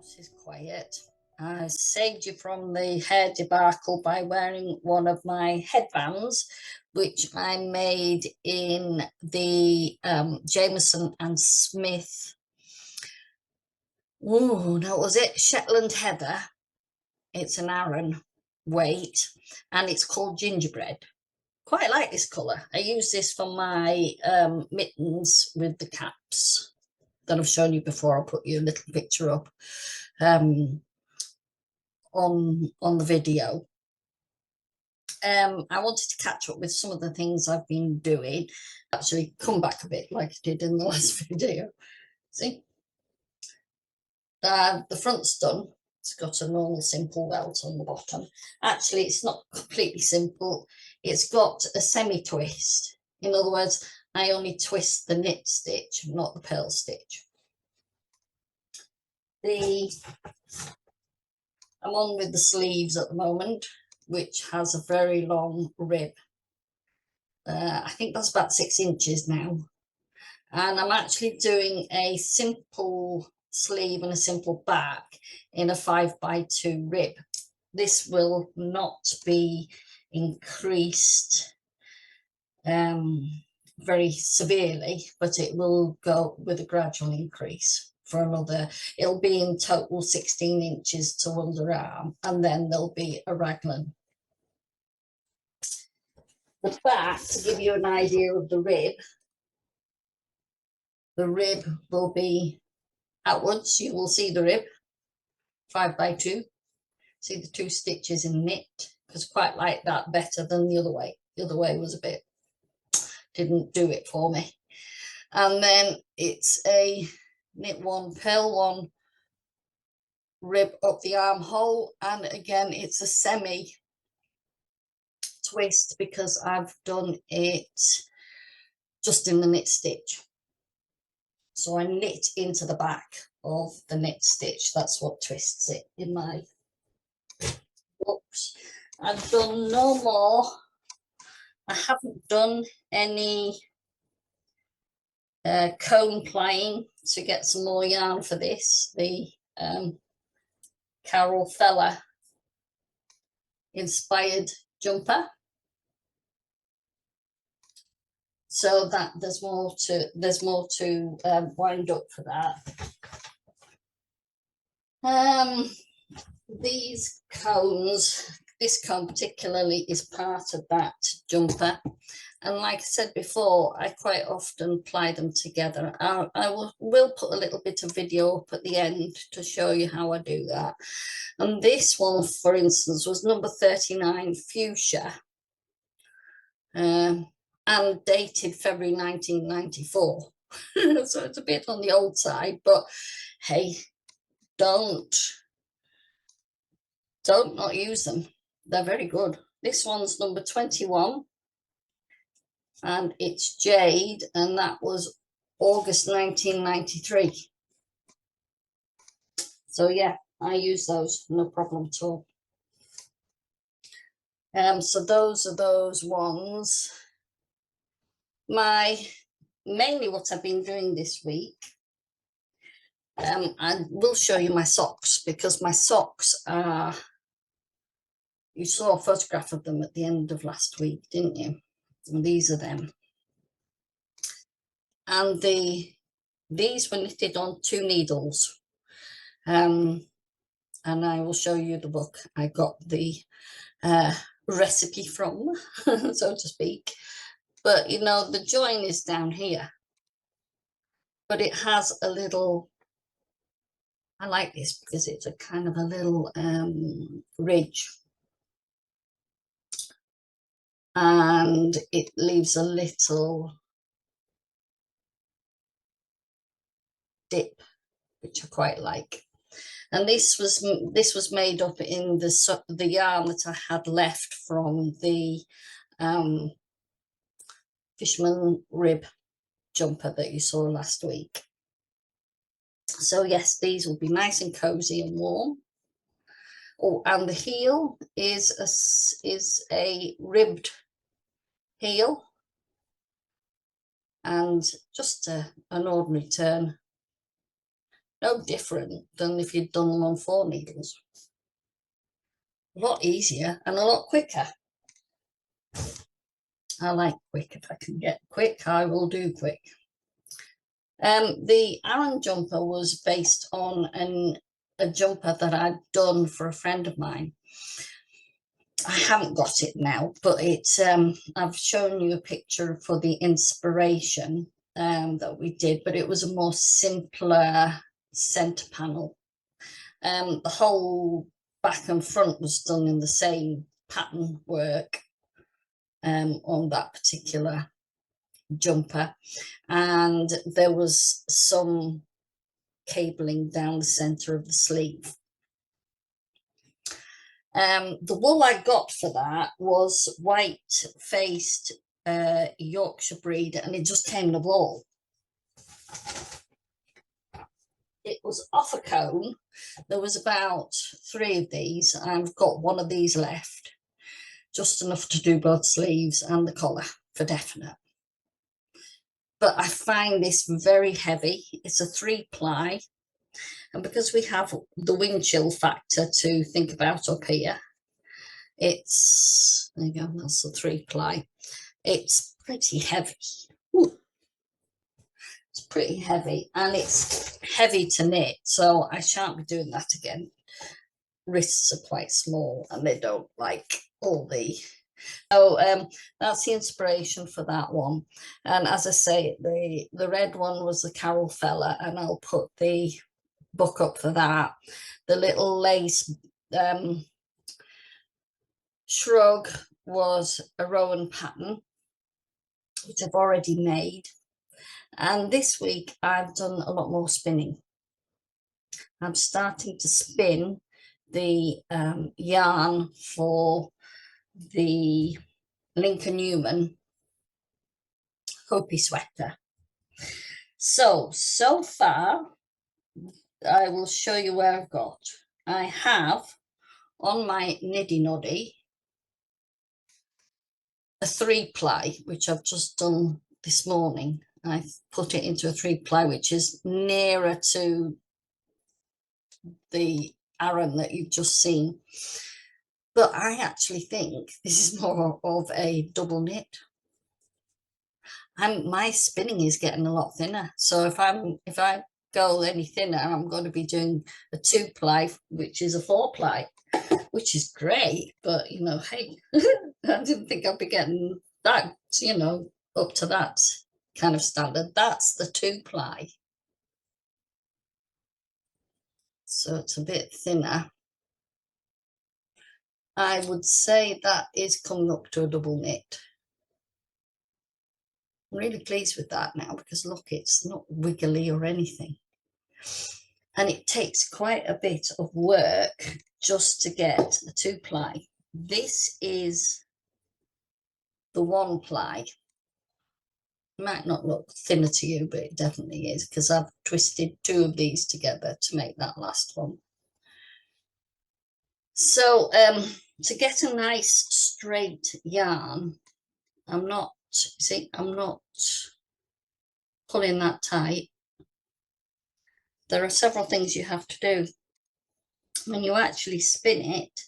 house is quiet. I saved you from the hair debacle by wearing one of my headbands, which I made in the Jameson and Smith. Oh, no, was it Shetland Heather? It's an Aran weight, and it's called gingerbread. Quite like this colour. I use this for my mittens with the caps that I've shown you before. I'll put you a little picture up on the video. I wanted to catch up with some of the things I've been doing. Actually, come back a bit like I did in the last video. See? The front's done. It's got a normal simple welt on the bottom. Actually, it's not completely simple. It's got a semi-twist. In other words, I only twist the knit stitch, not the purl stitch. I'm on with the sleeves at the moment, which has a very long rib. I think that's about 6 inches now. And I'm actually doing a simple sleeve and a simple back in a 5x2 rib. This will not be increased very severely, but it will go with a gradual increase for another. It'll be in total 16 inches to underarm, and then there'll be a raglan. The back, to give you an idea of the rib will be outwards. You will see the rib 5x2. See the 2 stitches in knit, because I quite like that better than the other way. The other way was a bit, didn't do it for me. And then it's a knit 1, purl 1 rib up the armhole, and again it's a semi twist because I've done it just in the knit stitch. So I knit into the back of the knit stitch. That's what twists it in my books. I've done no more. I haven't done any cone plying to get some more yarn for this. The Carol Feller inspired jumper. So that there's more to wind up for that. These cones, this cone particularly is part of that jumper, and like I said before, I quite often ply them together. I will put a little bit of video up at the end to show you how I do that. And this one, for instance, was number 39 fuchsia, and dated February 1994. So it's a bit on the old side, but hey, don't not use them. They're very good. This one's number 21, and it's jade, and that was August 1993. So yeah, I use those, no problem at all. So those are those ones. Mainly what I've been doing this week, I will show you my socks, because my socks are, you saw a photograph of them at the end of last week, didn't you? And these are them. And these were knitted on 2 needles. And I will show you the book I got the recipe from, so to speak. But you know, the join is down here, but it has a little, I like this because it's a kind of a little ridge, and it leaves a little dip, which I quite like. And this was made up in the yarn that I had left from the fisherman rib jumper that you saw last week. So yes, these will be nice and cozy and warm. Oh, and the heel is a ribbed heel, and just an ordinary turn. no different than if you'd done them on 4 needles. A lot easier and a lot quicker. I like quick. If I can get quick, I will do quick. The Aran jumper was based on a jumper that I'd done for a friend of mine. I haven't got it now, but it's I've shown you a picture for the inspiration that we did, but it was a more simpler centre panel. The whole back and front was done in the same pattern work on that particular jumper, and there was some cabling down the centre of the sleeve. The wool I got for that was white-faced Yorkshire breed, and it just came in a ball. It was off a cone. There was about 3 of these. I've got 1 of these left, just enough to do both sleeves and the collar for definite. But I find this very heavy. It's a 3-ply. And because we have the wind chill factor to think about up here, it's, there you go, that's a 3-ply. It's pretty heavy. Ooh. It's pretty heavy, and it's heavy to knit, so I shan't be doing that again. Wrists are quite small and they don't like all the... So that's the inspiration for that one. And as I say, the red one was the Carol fella, and I'll put the book up for that. The little lace shrug was a Rowan pattern, which I've already made. And this week I've done a lot more spinning. I'm starting to spin the yarn for the Linka Neumann Hopi Sweater. So far, I will show you where I've got. I have on my niddy noddy a 3-ply, which I've just done this morning. I put it into a 3-ply, which is nearer to the Aran that you've just seen. But I actually think this is more of a double knit. My spinning is getting a lot thinner. So if I go any thinner, I'm going to be doing a 2-ply, which is a 4-ply, which is great. But, you know, hey, I didn't think I'd be getting that, you know, up to that kind of standard. That's the 2-ply. So it's a bit thinner. I would say that is coming up to a double knit. I'm really pleased with that now, because look, it's not wiggly or anything. And it takes quite a bit of work just to get a 2-ply. This is the 1-ply. Might not look thinner to you, but it definitely is, because I've twisted 2 of these together to make that last one. So to get a nice straight yarn, I'm not pulling that tight. There are several things you have to do. When you actually spin it,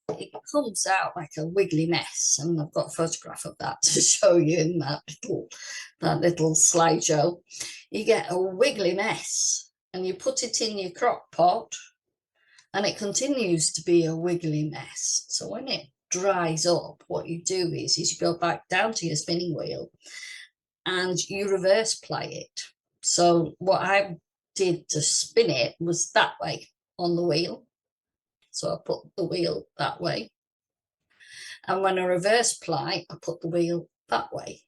it comes out like a wiggly mess, and I've got a photograph of that to show you in that little slideshow. You get a wiggly mess, and you put it in your crock pot, and it continues to be a wiggly mess. So when it dries up, what you do is you go back down to your spinning wheel and you reverse ply it. So what I did to spin it was that way on the wheel. So I put the wheel that way. And when I reverse ply, I put the wheel that way.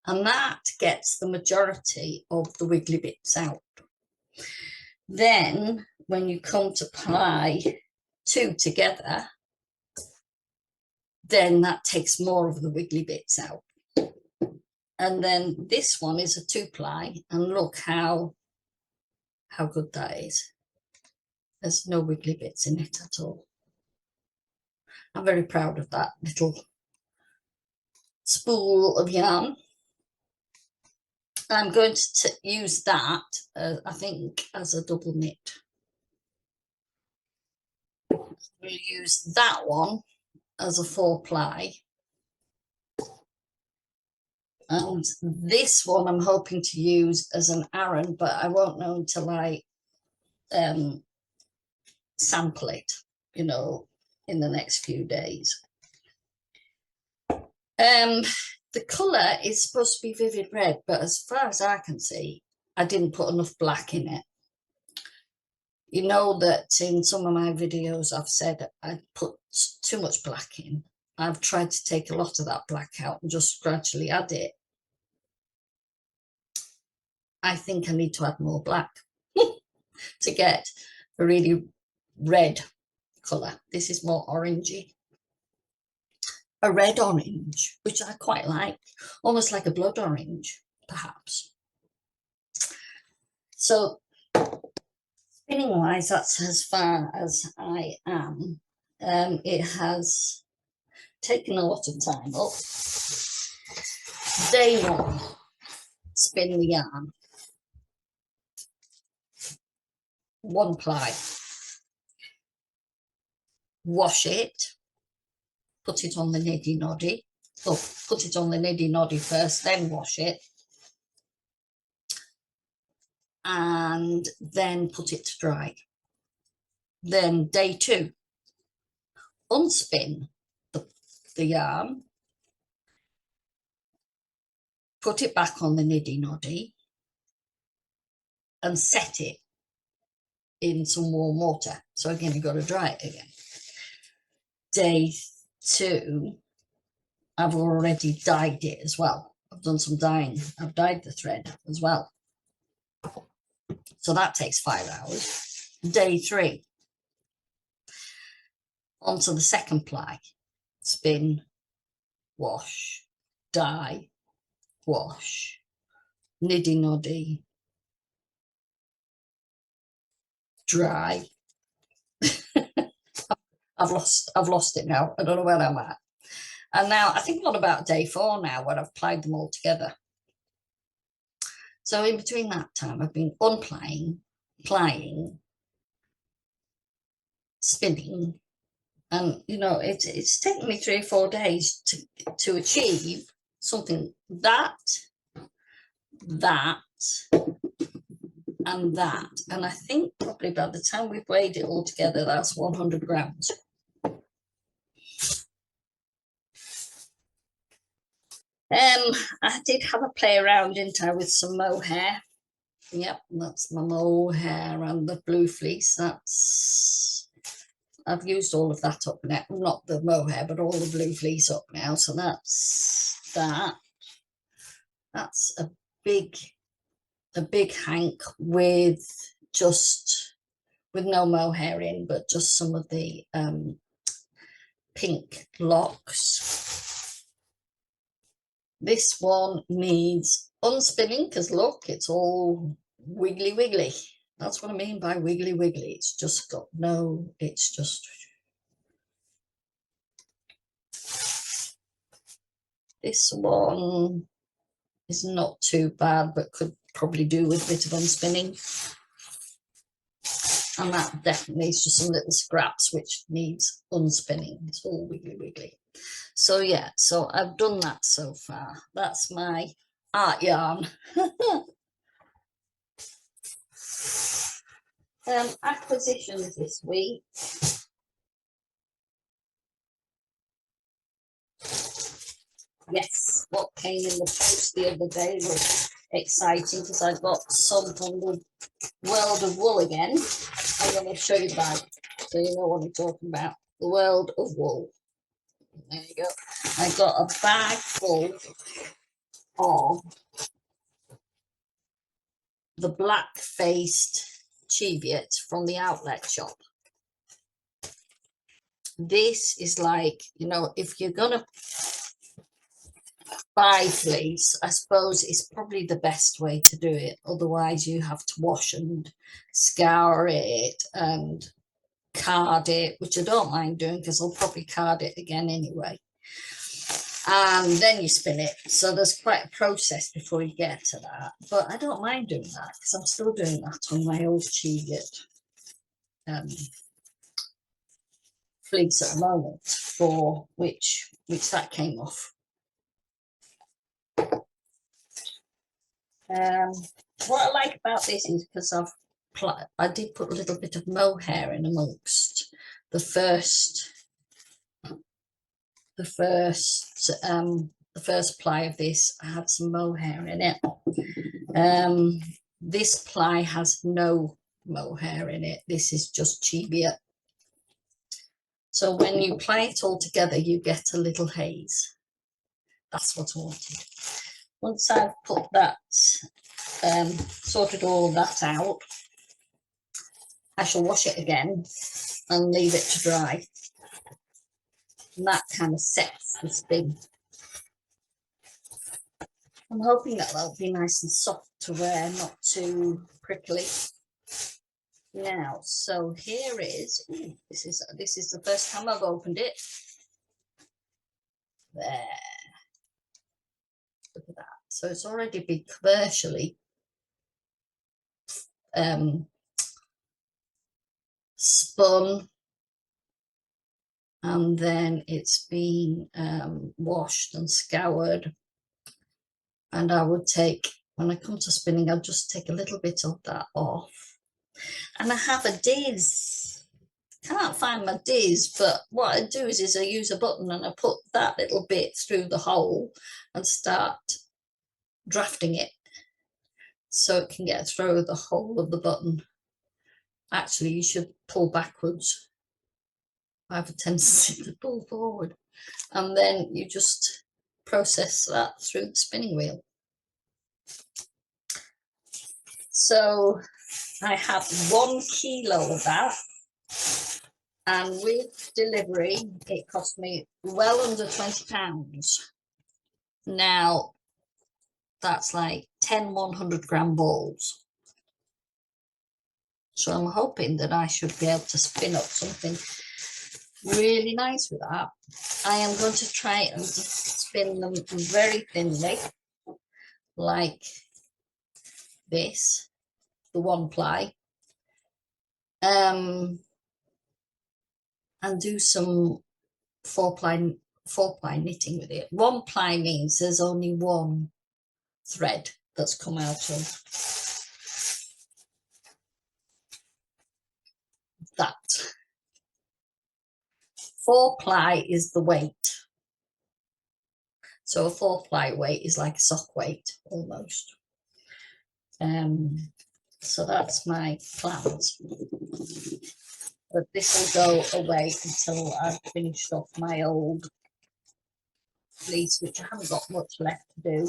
And that gets the majority of the wiggly bits out. Then when you come to ply 2 together, then that takes more of the wiggly bits out. And then this one is a 2-ply, and look how good that is. There's no wiggly bits in it at all. I'm very proud of that little spool of yarn. I'm going to use that, I think, as a double knit. We'll use that one as a 4-ply. And this one I'm hoping to use as an Aran, but I won't know until I sample it, you know, in the next few days. The colour is supposed to be vivid red, but as far as I can see, I didn't put enough black in it. You know that in some of my videos I've said I put too much black in. I've tried to take a lot of that black out and just gradually add it. I think I need to add more black to get a really red colour. This is more orangey. A red orange, which I quite like, almost like a blood orange, perhaps. So spinning wise, that's as far as I am. It has taken a lot of time up. Day one, spin the yarn. 1 ply. Wash it. Put it on the niddy noddy. Oh, put it on the niddy noddy first, then wash it. And then put it to dry. Then day 2, unspin the yarn, put it back on the niddy noddy and set it in some warm water. So again, you've got to dry it again. Day 2, I've already dyed it as well. I've done some dyeing. I've dyed the thread as well. So that takes 5 hours. Day 3, onto the second ply. Spin, wash, dye, wash, niddy noddy, dry. I've lost it now. I don't know where I'm at. And now I think I'm on about day 4 now, where I've plied them all together. So in between that time, I've been unplying, plying, spinning, and you know it's taken me 3 or 4 days to achieve something that, and that. And I think probably by the time we've weighed it all together, that's 100 grams. I did have a play around, didn't I, with some mohair. Yep, that's my mohair and the blue fleece. I've used all of that up now. Not the mohair, but all the blue fleece up now. So that's that. That's a big hank with no mohair in, but just some of the pink locks. This one needs unspinning because look, it's all wiggly. That's what I mean by wiggly. It's just got no, it's just. This one is not too bad, but could probably do with a bit of unspinning. And that definitely is just some little scraps which needs unspinning. It's all wiggly. So yeah, so I've done that so far. That's my art yarn. Acquisitions this week. Yes, what came in the post the other day was exciting because I got some from the World of Wool again. I'm going to show you the bag so you know what I'm talking about. The World of Wool. There you go. I got a bag full of the black-faced cheviot from the outlet shop. This is like, you know, if you're going to buy fleece, I suppose it's probably the best way to do it. Otherwise, you have to wash and scour it and card it, which I don't mind doing because I'll probably card it again anyway. and then you spin it. So there's quite a process before you get to that, but I don't mind doing that because I'm still doing that on my old cheviot fleece at the moment, for which that came off. What I like about this is because I did put a little bit of mohair in amongst the first ply of this. I had some mohair in it. This ply has no mohair in it. This is just cheviot. So when you ply it all together, you get a little haze. That's what I wanted. Once I've put that, sorted all of that out, I shall wash it again and leave it to dry. And that kind of sets the spin. I'm hoping that that'll be nice and soft to wear, not too prickly. Now, so here is, ooh, this is the first time I've opened it. There. Look at that. So it's already been commercially spun, and then it's been washed and scoured. And I would take, when I come to spinning, I'll just take a little bit of that off. And I have a diz. Can't find my diz, but what I do is I use a button and I put that little bit through the hole and start drafting it so it can get through the hole of the button. Actually, you should pull backwards. I have a tendency to pull forward, and then you just process that through the spinning wheel. So I have 1 kilo of that, and with delivery it cost me well under £20. Now that's like 10 100-gram balls. So I'm hoping that I should be able to spin up something really nice with that. I am going to try and spin them very thinly, like this, the 1 ply, and do some 4 ply knitting with it. 1 ply means there's only 1 thread that's come out of that. 4 ply is the weight. So a 4 ply weight is like a sock weight almost. So that's my plans. But this will go away until I've finished off my old fleece, which I haven't got much left to do.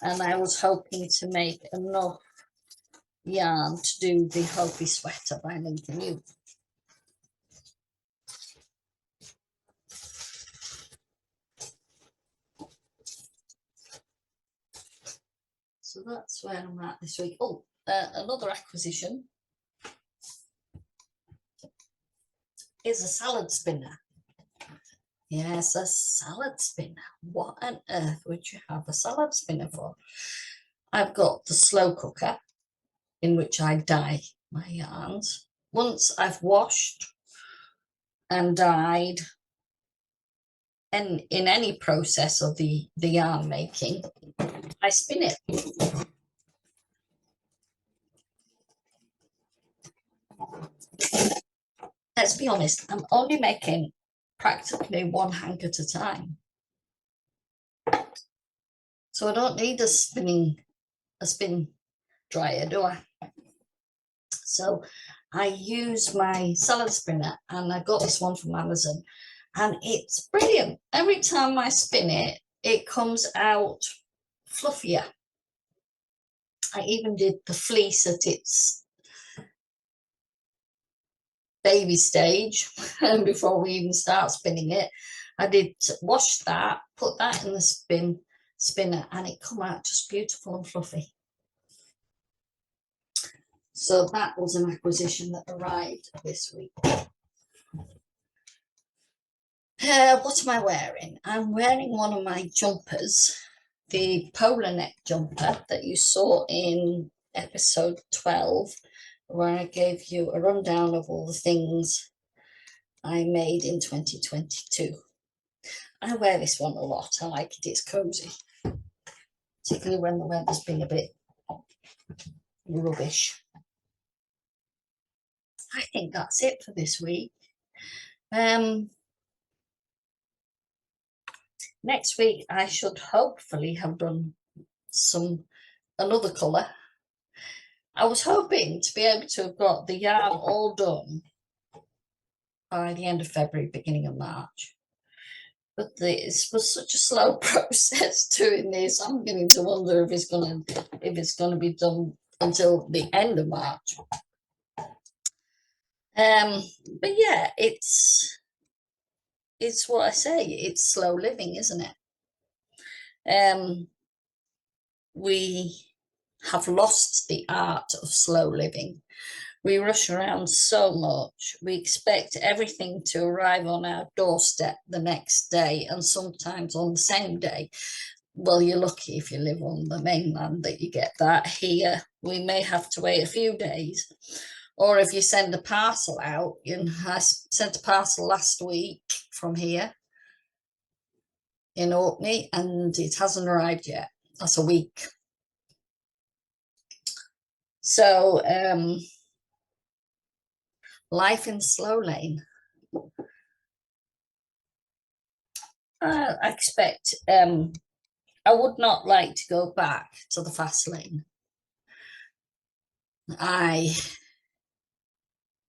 And I was hoping to make enough yarn to do the Hopi Sweater by Linka Neumann. So that's where I'm at this week. Oh, another acquisition is a salad spinner. Yes, a salad spinner. What on earth would you have a salad spinner for? I've got the slow cooker in which I dye my yarns. Once I've washed and dyed, and in any process of the yarn making, I spin it. Let's be honest, I'm only making practically 1 hank at a time. So I don't need a spin dryer, do I? So I use my salad spinner, and I got this one from Amazon, and it's brilliant. Every time I spin it, it comes out fluffier. I even did the fleece at its baby stage before we even start spinning it. I did wash that, put that in the spinner, and it come out just beautiful and fluffy. So that was an acquisition that arrived this week. What am I wearing? I'm wearing one of my jumpers, the polar neck jumper that you saw in episode 12, where I gave you a rundown of all the things I made in 2022. I wear this one a lot. I like it. It's cozy, particularly when the weather's been a bit rubbish. I think that's it for this week. Next week I should hopefully have done another colour. I was hoping to be able to have got the yarn all done by the end of February, beginning of March. But this was such a slow process doing this. I'm beginning to wonder if it's gonna be done until the end of March. But yeah, it's what I say. It's slow living, isn't it? We have lost the art of slow living. We rush around so much. We expect everything to arrive on our doorstep the next day, and sometimes on the same day. Well, you're lucky if you live on the mainland that you get that. Here, we may have to wait a few days. Or if you send a parcel out, I sent a parcel last week from here in Orkney, and it hasn't arrived yet. That's a week. So, life in slow lane. I expect I would not like to go back to the fast lane.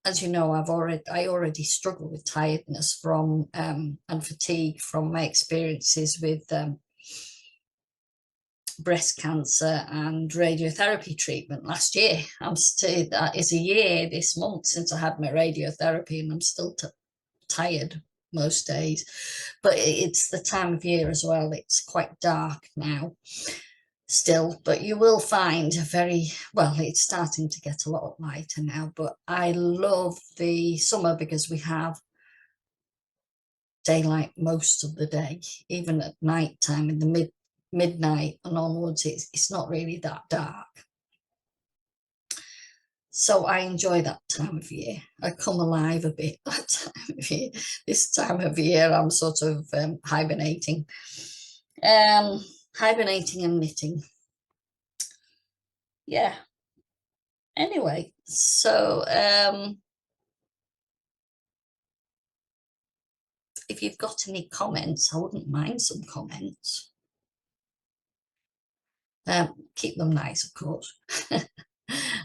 As you know, I already struggle with tiredness from and fatigue from my experiences with breast cancer and radiotherapy treatment last year. That is a year this month since I had my radiotherapy, and I'm still tired most days. But it's the time of year as well. It's quite dark now still, but you will find it's starting to get a lot lighter now. But I love the summer because we have daylight most of the day, even at night time in the midnight and onwards. It's not really that dark, so I enjoy that time of year. I come alive a bit that time of year. This time of year I'm sort of hibernating and knitting. Yeah, anyway, so if you've got any comments, I wouldn't mind some comments. Keep them nice, of course.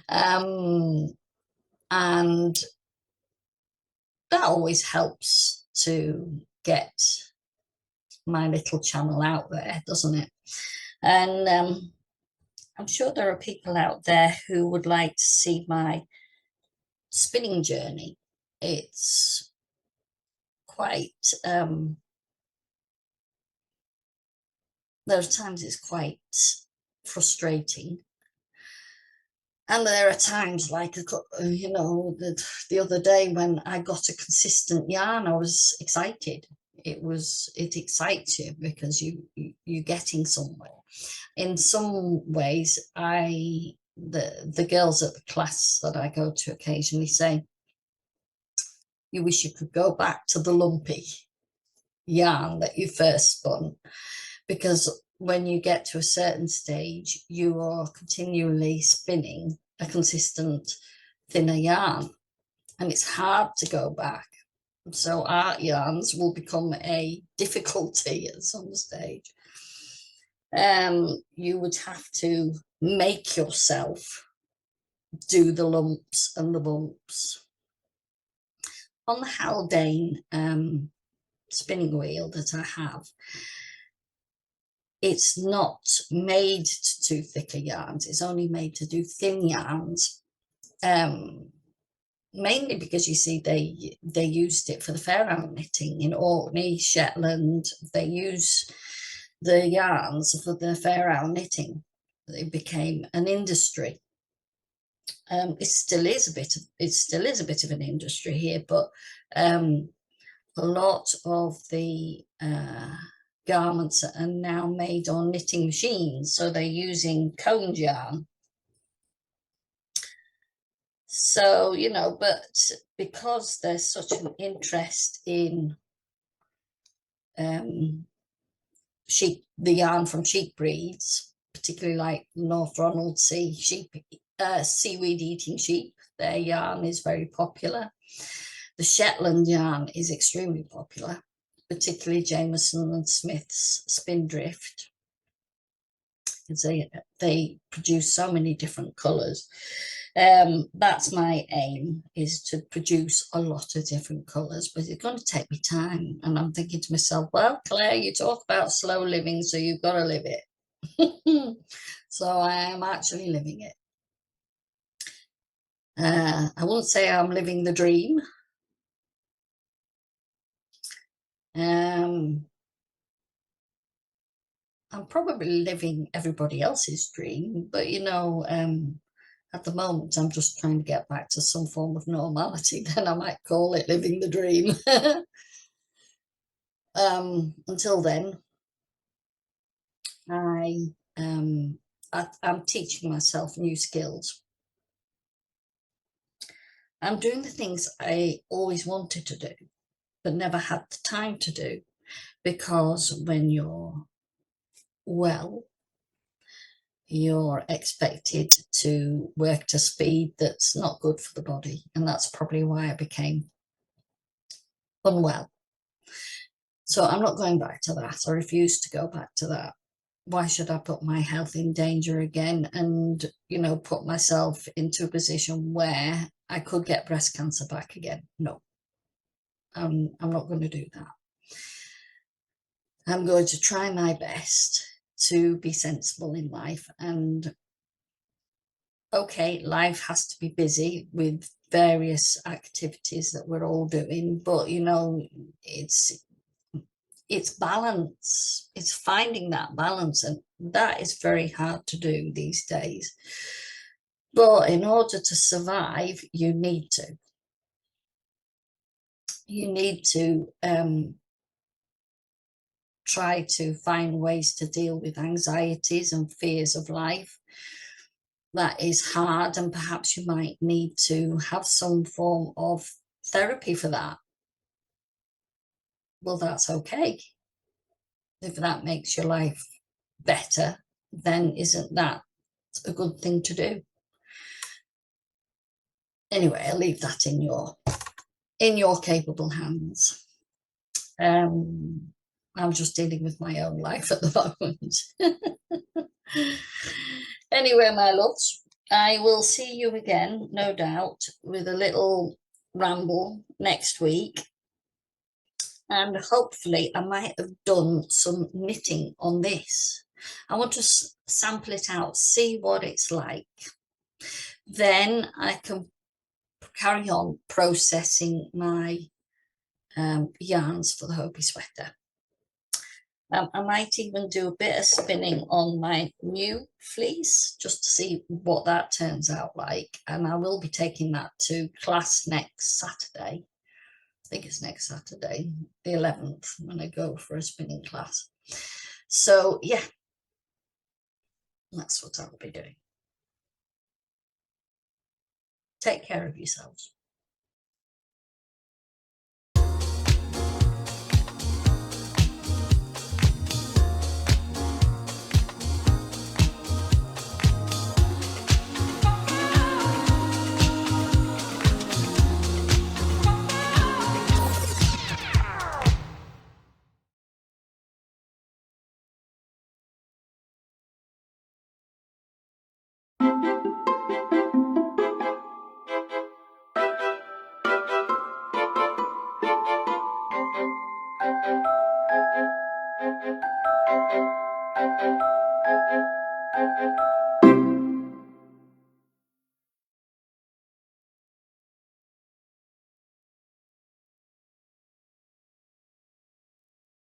And that always helps to get my little channel out there, doesn't it? And I'm sure there are people out there who would like to see my spinning journey. It's quite there are times it's quite frustrating, and there are times like the other day when I got a consistent yarn, I was excited. It excites you because you're getting somewhere. In some ways, the girls at the class that I go to occasionally say, you wish you could go back to the lumpy yarn that you first spun, because when you get to a certain stage, you are continually spinning a consistent thinner yarn, and it's hard to go back. So art yarns will become a difficulty at some stage. You would have to make yourself do the lumps and the bumps. On the Haldane spinning wheel that I have, it's not made to do thicker yarns. It's only made to do thin yarns, mainly because you see they used it for the fair isle knitting in Orkney, Shetland. They use the yarns for the fair isle knitting. It became an industry. It still is a bit of an industry here, but a lot of the garments are now made on knitting machines, so they're using cone yarn. So, you know, but because there's such an interest in sheep, the yarn from sheep breeds, particularly like North Ronaldsay sheep, seaweed eating sheep, their yarn is very popular. The Shetland yarn is extremely popular, particularly Jameson and Smith's Spindrift, because they produce so many different colours. That's my aim, is to produce a lot of different colours, but it's going to take me time. And I'm thinking to myself, well, Claire, you talk about slow living, so you've got to live it. So I am actually living it. I won't say I'm living the dream. I'm probably living everybody else's dream, but you know, at the moment, I'm just trying to get back to some form of normality. Then I might call it living the dream. Until then, I'm teaching myself new skills. I'm doing the things I always wanted to do, but never had the time to do, because when you're well, you're expected to work to speed that's not good for the body. And that's probably why I became unwell. So I'm not going back to that. I refuse to go back to that. Why should I put my health in danger again and, you know, put myself into a position where I could get breast cancer back again? No, I'm not going to do that. I'm going to try my best to be sensible in life. And okay, life has to be busy with various activities that we're all doing, but you know, it's balance. It's finding that balance, and that is very hard to do these days. But in order to survive, you need to try to find ways to deal with anxieties and fears of life. That is hard, and perhaps you might need to have some form of therapy for that. Well, that's okay. If that makes your life better, then isn't that a good thing to do? Anyway, I'll leave that in your capable hands. I'm just dealing with my own life at the moment. Anyway, my loves, I will see you again, no doubt, with a little ramble next week. And hopefully I might have done some knitting on this. I want to sample it out, see what it's like. Then I can carry on processing my yarns for the Hopi Sweater. I might even do a bit of spinning on my new fleece just to see what that turns out like. And I will be taking that to class next Saturday. I think it's next Saturday, the 11th, when I go for a spinning class. So, yeah, that's what I'll be doing. Take care of yourselves.